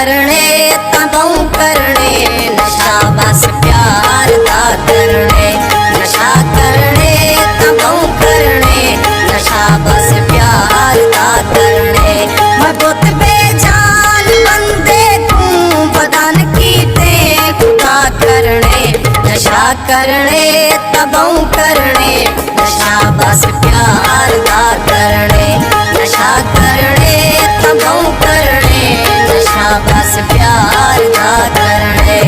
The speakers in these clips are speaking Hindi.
करने तबों करने नशा बस प्यार दा करने नशा करने तबों करने नशा बस प्यार दा करने मैं बहुत बेजान बंदे तू बदन कीते खुदा करने नशा करने तबों करने नशा बस प्यार दा करने नशा करने तबों करने नशा बस प्यार दा करने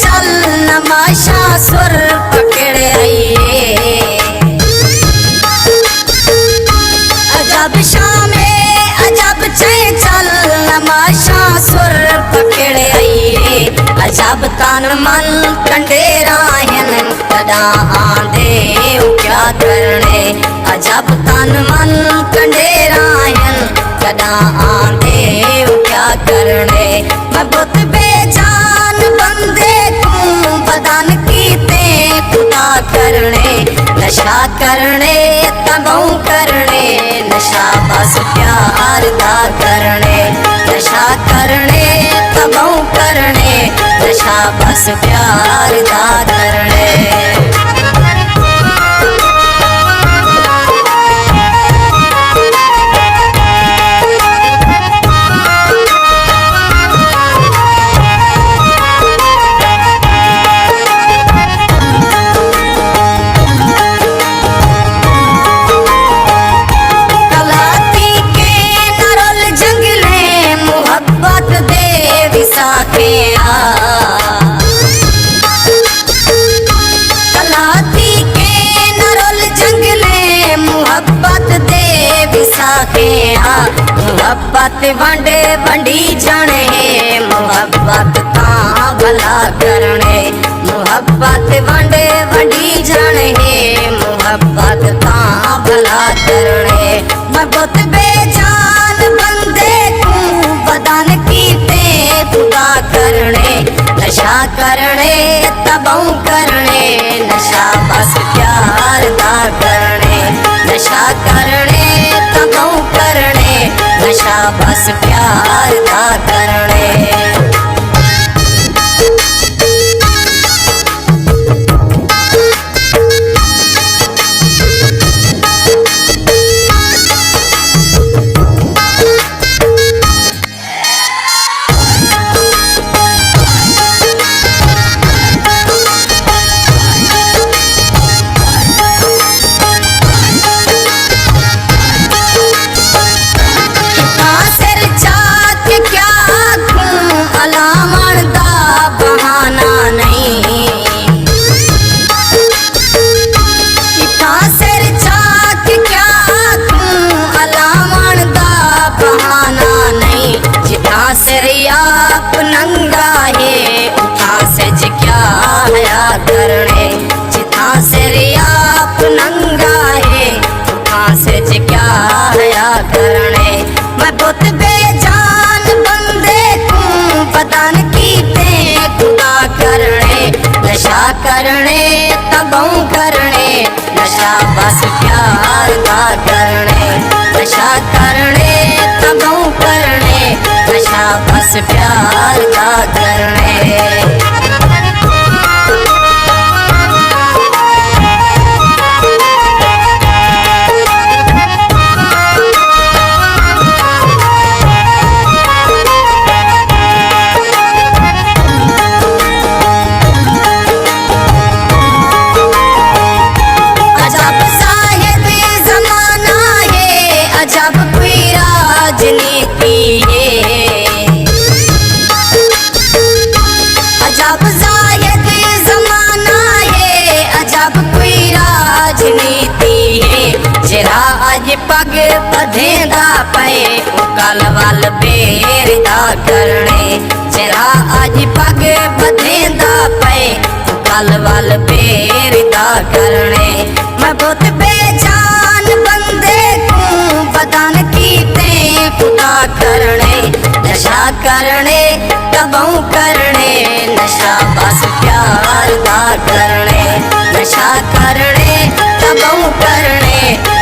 नमाशा सुर पकड़े आइए अजब शामे अजब चल नमाशा सुर पकड़े आइए अजब तन मन कंडेरा हन कदा आंदे क्या करने अजब तन मन कंडेरा हन कदा आंदे क्या करने मैं बहुत बेजान बंदे बदन कीते खुदा करने नशा करने तबों करने नशा बस प्यार दा करने नशा करने तबों करने नशा बस प्यार दा करने कलाती के नरोल जंगले मुहब्बत दे विसाखे मुहब्बत वंडे वंडी जाने मुहब्बत ता भला करने मुहब्बत वंडे वंडी जाने मुहब्बत ता भला करने मैं बहुत बेजान बंदे तू बदन कीते खुदा करने नशा करने तबों करने नशा बस प्यार दा करने नशा करने तबों करने नशा बस प्यार दा करने आप नंगा है उठा सज क्या हया करने जिथा से आप नंगा है उठा सज क्या हया करने मैं बहुत बेजान बंदे तू बदन कीते खुदा करने नशा करने तबों करने नशा बस प्यार दा करने नशा करने तबों करने नशा बस प्यार दा करने अजब साहिब जमाना है अजब कोई राजनीति है अजब जायद जमाना है अजब कोई राजनीति है जरा अज पग बधेंदा पे कल वाल बेरदा करने जरा आज पग बधेंदा पे कल वाल फेरदा करने मैं बहुत बेजान बंदे को बदान कीते खुदा करने नशा करने तबों करने नशा बस प्यार दा करने नशा करने तबों करने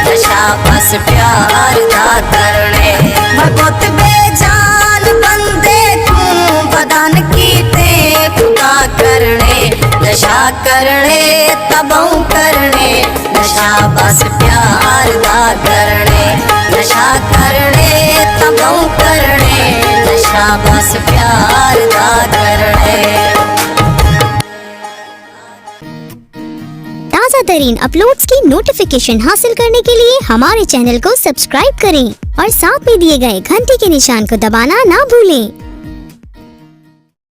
नशा बस प्यार दा करने मैं बहुत बेजान बंदे को बदान कीते खुदा करने नशा करने तबों करने नशा बस प्यार दा करने नशा करने तबों करने नशा बस प्यार दा करने। ताज़ा तरीन अपलोड्स की नोटिफिकेशन हासिल करने के लिए हमारे चैनल को सब्सक्राइब करें और साथ में दिए गए घंटी के निशान को दबाना ना भूलें।